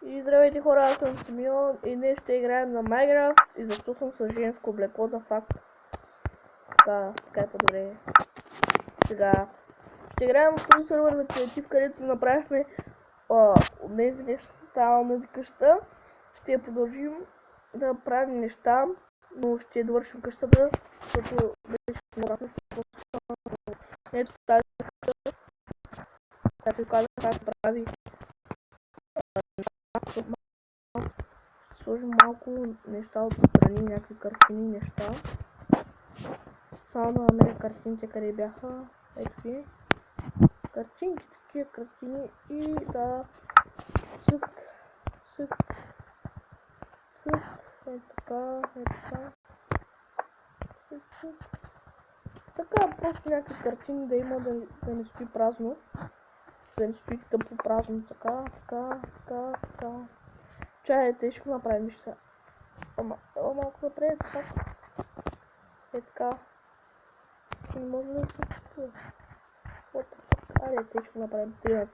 И здравейте хора, аз съм Симеон и днес ще играем на Minecraft. И защо съм с женско облекло за факт. Така е по-добре. Сега ще играем в този сервер на креатив, където направихме от тези неща на къща. Ще я продължим да правим неща, но ще довършим къщата, защото беше много ето тази къща. Така че казах как се прави. Сложим малко неща от страни, някакви картини неща. Само да намеря картините къде бяха. Ето ги. Картинки, такива картини и да цък. Е така. Цък. Така, просто някакви картини да има, да не стои празно. Да не стои тъпо празно. Така. Чайте, ще го направим сега. Малко напред, така. Е така. Не може да се чува. Аре, те ще го направим 3 на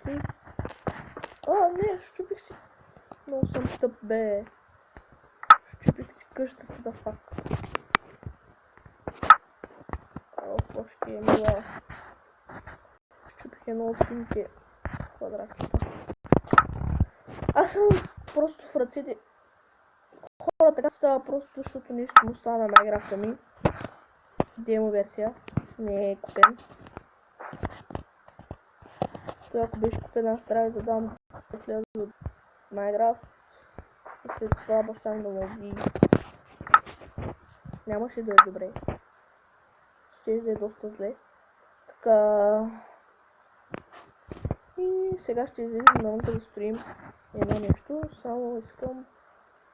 3. Не, щупих си. Много съм тъп, бе. Щупих си къщата, да фак. Какво ще е мила. Щупих едно от сините квадратчета. Аз съм просто в ръцете. Хора, така става просто, защото нещо му стана на Minecraft ми. Демо версия. Не е купен. Той ако беше купен, аз трябва да дам след от Minecraft. И след това баща ми да му уби. Нямаше да е добре. Ще да е доста зле. Така. И сега ще излезем навън да строим едно нещо. Само искам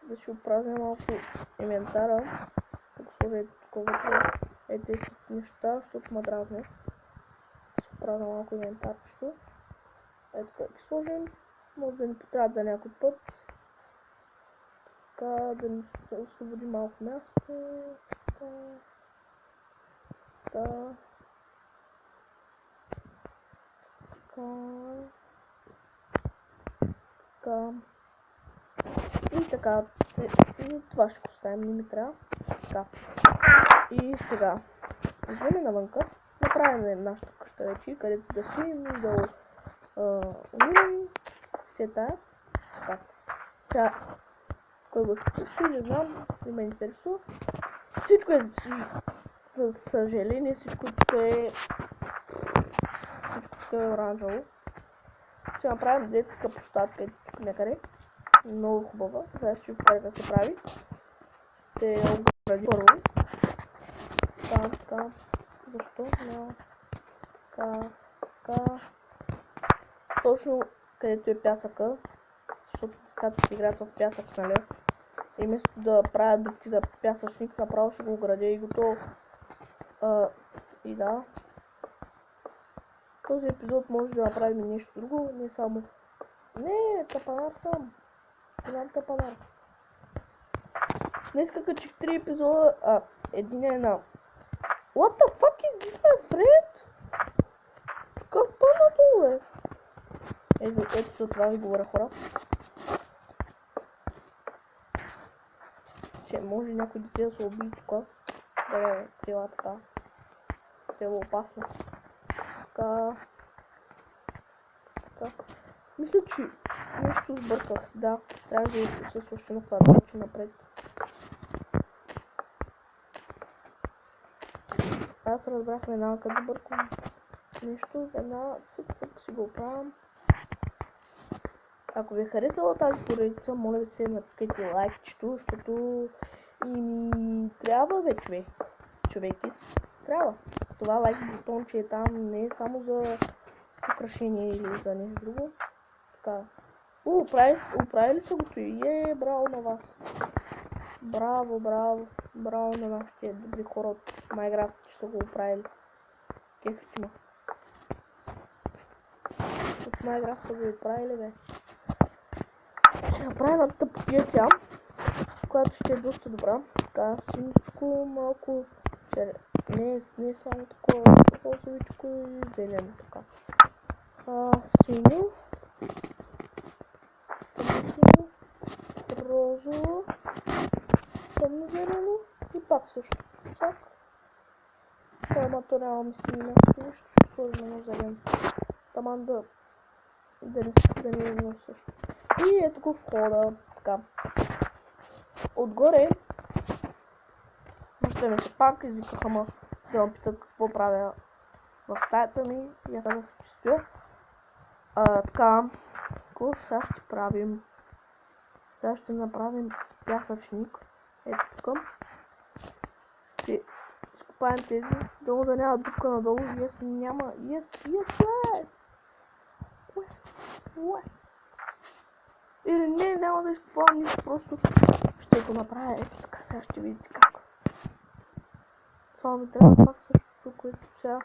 да си оправя малко инвентара. Тук сложа такова. Тези неща, защото ма дразне. Да си оправя малко инвентарчето. Ето как ги сложим. Може да ни потрябват за някой път. Така да ни освободи малко място. Така. И така. И това ще го оставим, не ми трябва. Така. И сега. Излезем навънка. Направим нашата къща вече, където да стоим и да умирим. Все тая. Така. Сега. Кой го ще не знам, не ме интересува. Всичко е за съжаление, всичко е оранжево. Ще направим детска площадка тук някъде. Много хубава. Сега ще ви покажа как се прави. Ще я огради първо. Така. Защо? Няма. Така. Точно където е пясъка. Защото децата си играят в пясък, нали? И вместо да правят дупки за пясъчник, направо ще го оградя и готово. И да. Този епизод може да направим нещо друго, не само... Не, тапанар съм. Знам тапанар. Днеска качих 3 епизода, един е на... What the fuck is this, my friend? Как по-надолу е? Ето за това ви говоря, хора. Че може някой дете да се убие тук. Да е крила така. Крила опасно. Така. Мисля, че нещо сбърках. Да, трябва да се слуша на квадратче напред. Аз разбрах една къде бъркам. Нещо, една цък си го оправям. Ако ви е харесала тази поредица, моля да се натискайте лайкчето, защото и трябва бе, човеки, трябва. Това лайк бутон, че е там, не е само за украшение или за нещо друго. Така. Оправили са го и браво на вас. Браво на нашите добри хора от Minecraft, че са го оправили. Кефите ма. От Minecraft са го оправили, бе. Ще направим една тъпотия сега, която ще е доста добра. Така, синичко, малко не само такова, розовичко и зелено така. Синьо. розово, тъмно зелено и пак също. Чак. Това няма ми си място, нищо ще сложим едно зелено. Таман да не е едно също. И ето го входа. Така. Отгоре баща ми се пак извикаха ма да ме питат какво правя в стаята ми. И аз казах, че стоя. Така, какво сега ще правим? Сега ще направим пясъчник. Ето тук. Ще изкопаем тези, долу да няма дупка надолу. Yes, няма. Yes, уе. Или не, няма да изкопавам нищо, просто ще го направя. Ето така, сега ще видите как. Само ми трябва пак същото, което сега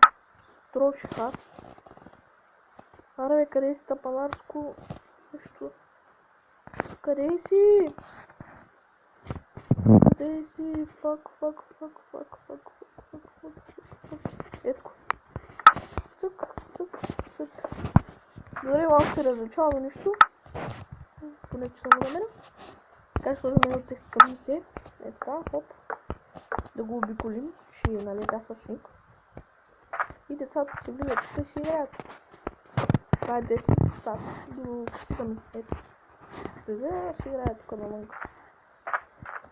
строших аз. Аре бе, къде си тапанарско нещо? Къде си? Къде си? Фак. Ето. Цък. Дори малко се различава, но нищо. Поне че съм го намерил. Така ще сложим от текстурите. Е така, хоп. Да го обиколим, че нали пясъчник. И децата си влизат тук и си играят. Това е детски площад. До късата ми. Ето. Да си играят тук навънка.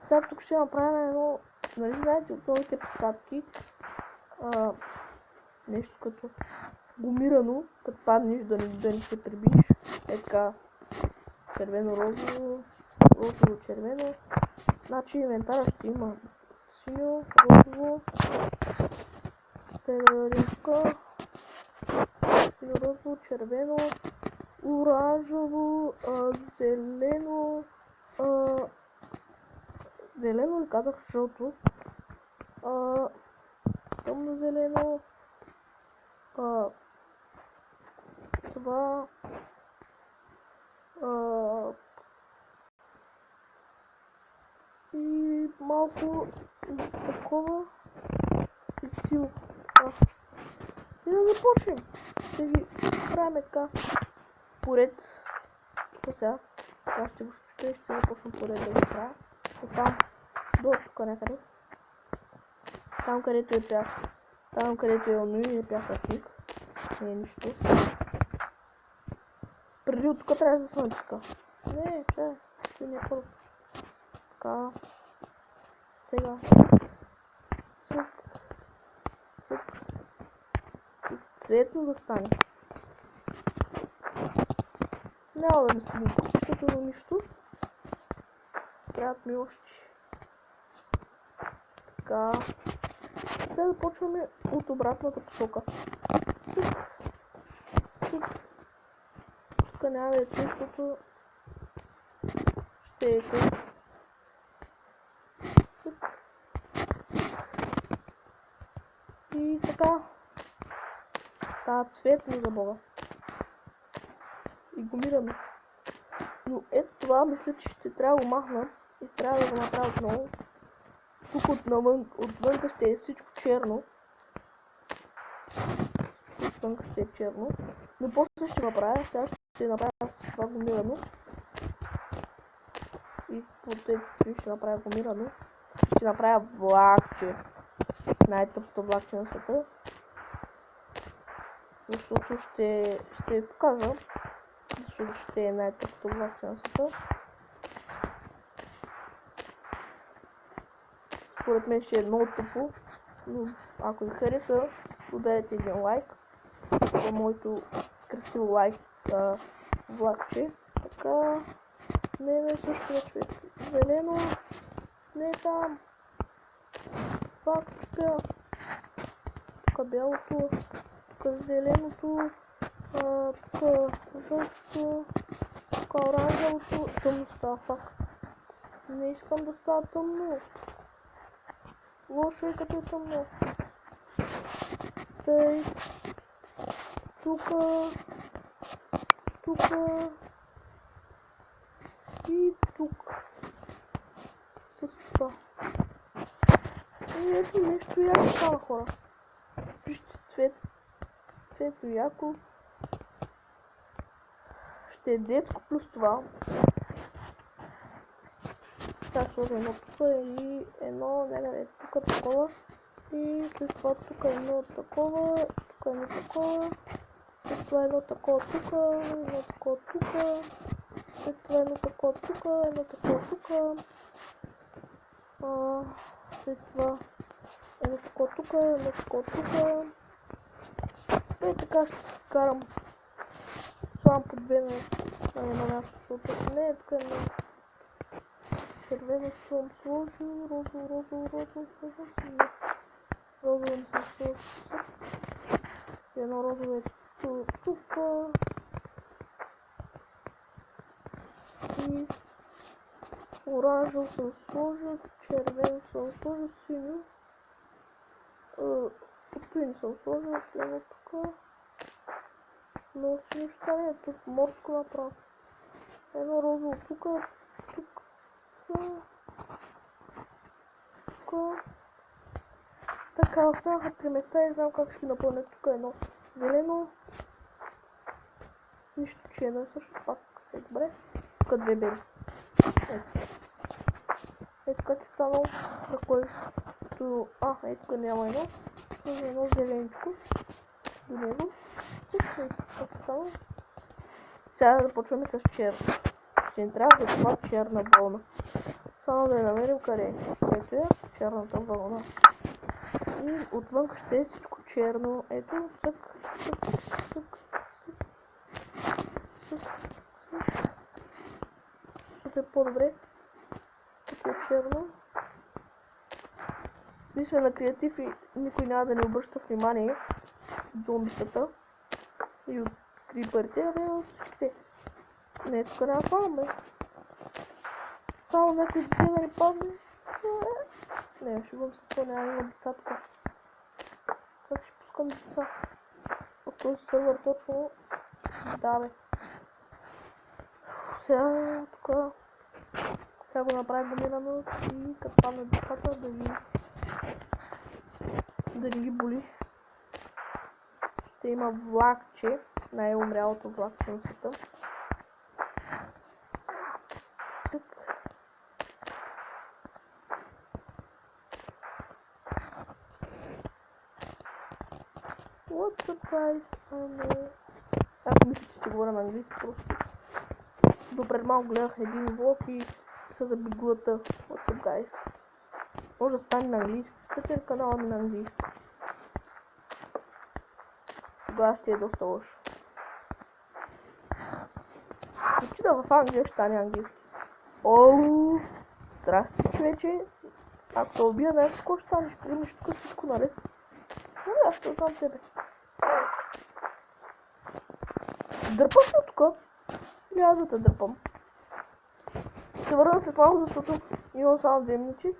Сега тук ще направим едно, нали знаете, от новите площадки. Нещо като гумирано, като паднеш да не се прибиш. Е така. Червено-розово, розово-червено. Значи инвентара ще има синьо, розово, синьо, розово, червено, оранжево, зелено, зелено ли казах, жълто, тъмно зелено, това, и малко такова и сило. И да започнем. Ще ги правим така поред. Сега ще го чуя и ще започна поред да го правя. От там до тук някъде. Там където е пясък. Там където е онуи е пясъчник. Не е нищо. Преди от тук трябва да слънчика. Не, чай. Ще не е първо. Така. Сега. Цък. Цветно да стане. Няма да ми седим купищата, но нищо. Трябват ми още. Така. Сега започваме от обратната посока. Тук няма да е тъй, защото ще е тъй. И така. Става цветно за Бога. И гумираме. Но ето това мисля, че ще трябва да го махна и трябва да го направя отново. Тук отвънка ще е всичко черно. Отвънка ще е черно. Но после ще направя. Сега ще направя с това гумирано. И после ще направя гумирано. Ще направя влакче. Най-тъпото влакче на света. Защото ще ви покажа. Защото ще е най-тъпото влакче на света. Според мен ще е много тъпо. Но ако ви хареса, ударете един лайк. За моето красиво влакче. Така. Не същия човек. Зелено. Не е там. Факта. Тук бялото. Тук зеленото. Тук жълтото. Тук оранжевото. Тъмно става факт. Не искам да става тъмно. Лошо е като е тъмно. Тъй. Тука. И тук. С това. И ето нещо яко става, хора. Вижте цветно яко. Ще е детско плюс това. Сега ще сложа едно тук и едно някъде тук такова. И след това тук едно такова, тук едно такова. След това едно такова тук, едно такова тук. След това едно такова тук, едно такова тук. След това едно такова тук, едно такова тук. И така ще си карам. Слагам по две на едно място, защото не е тук едно. Червено съм сложил, розово не съм сложил. Едно розово е тук. И оранжево съм сложил, червено съм сложил, синьо. Тук не съм сложил, едно тук. Но синьо ще стане тук, морско направо. Едно розово тук, тук. Така, останаха 3 места и знам как ще напълня тук едно зелено. Нищо, че едно също пак е добре. Тук две бели. Ето как е станало. За който... ето тук няма едно. Сложи едно зеленичко до него. Ето как е станало. Сега да започваме с черно. Ще ни трябва за това черна вълна. Само да я намерим къде е. Ето е черната вълна. И отвън ще е всичко черно. Ето, цък. Ще е по-добре. Тук е черно. Ние сме на креатив и никой няма да ни обръща внимание. Зомбитата. И от криперите, от всичките. Не, тук няма фаламе. Само някой дете да ни падне. Не, ще бъм се това, няма деца тук. Как ще пускам деца? От този сервер точно. Да, бе. Сега тук. Сега го направим домирано и като паднат децата да ги боли. Ще има влакче. Най-умрялото влакче на света. What's the price? Аз мисля, че ще говоря на английски просто. Допред малко гледах един влог и се забиглата. What's up, guys? Може да стане на английски. Скачайте канала ми на английски. Тогава ще е доста лошо. Почти да в Англия ще стане английски. Оу! Здрасти, човече. Ако те убия, знаеш какво ще стане? Ще приемеш тук всичко наред. Но аз ще знам тебе. Дърпаш ли тук? Или аз да те дърпам? Ще се върна след малко, защото имам само 2 минути.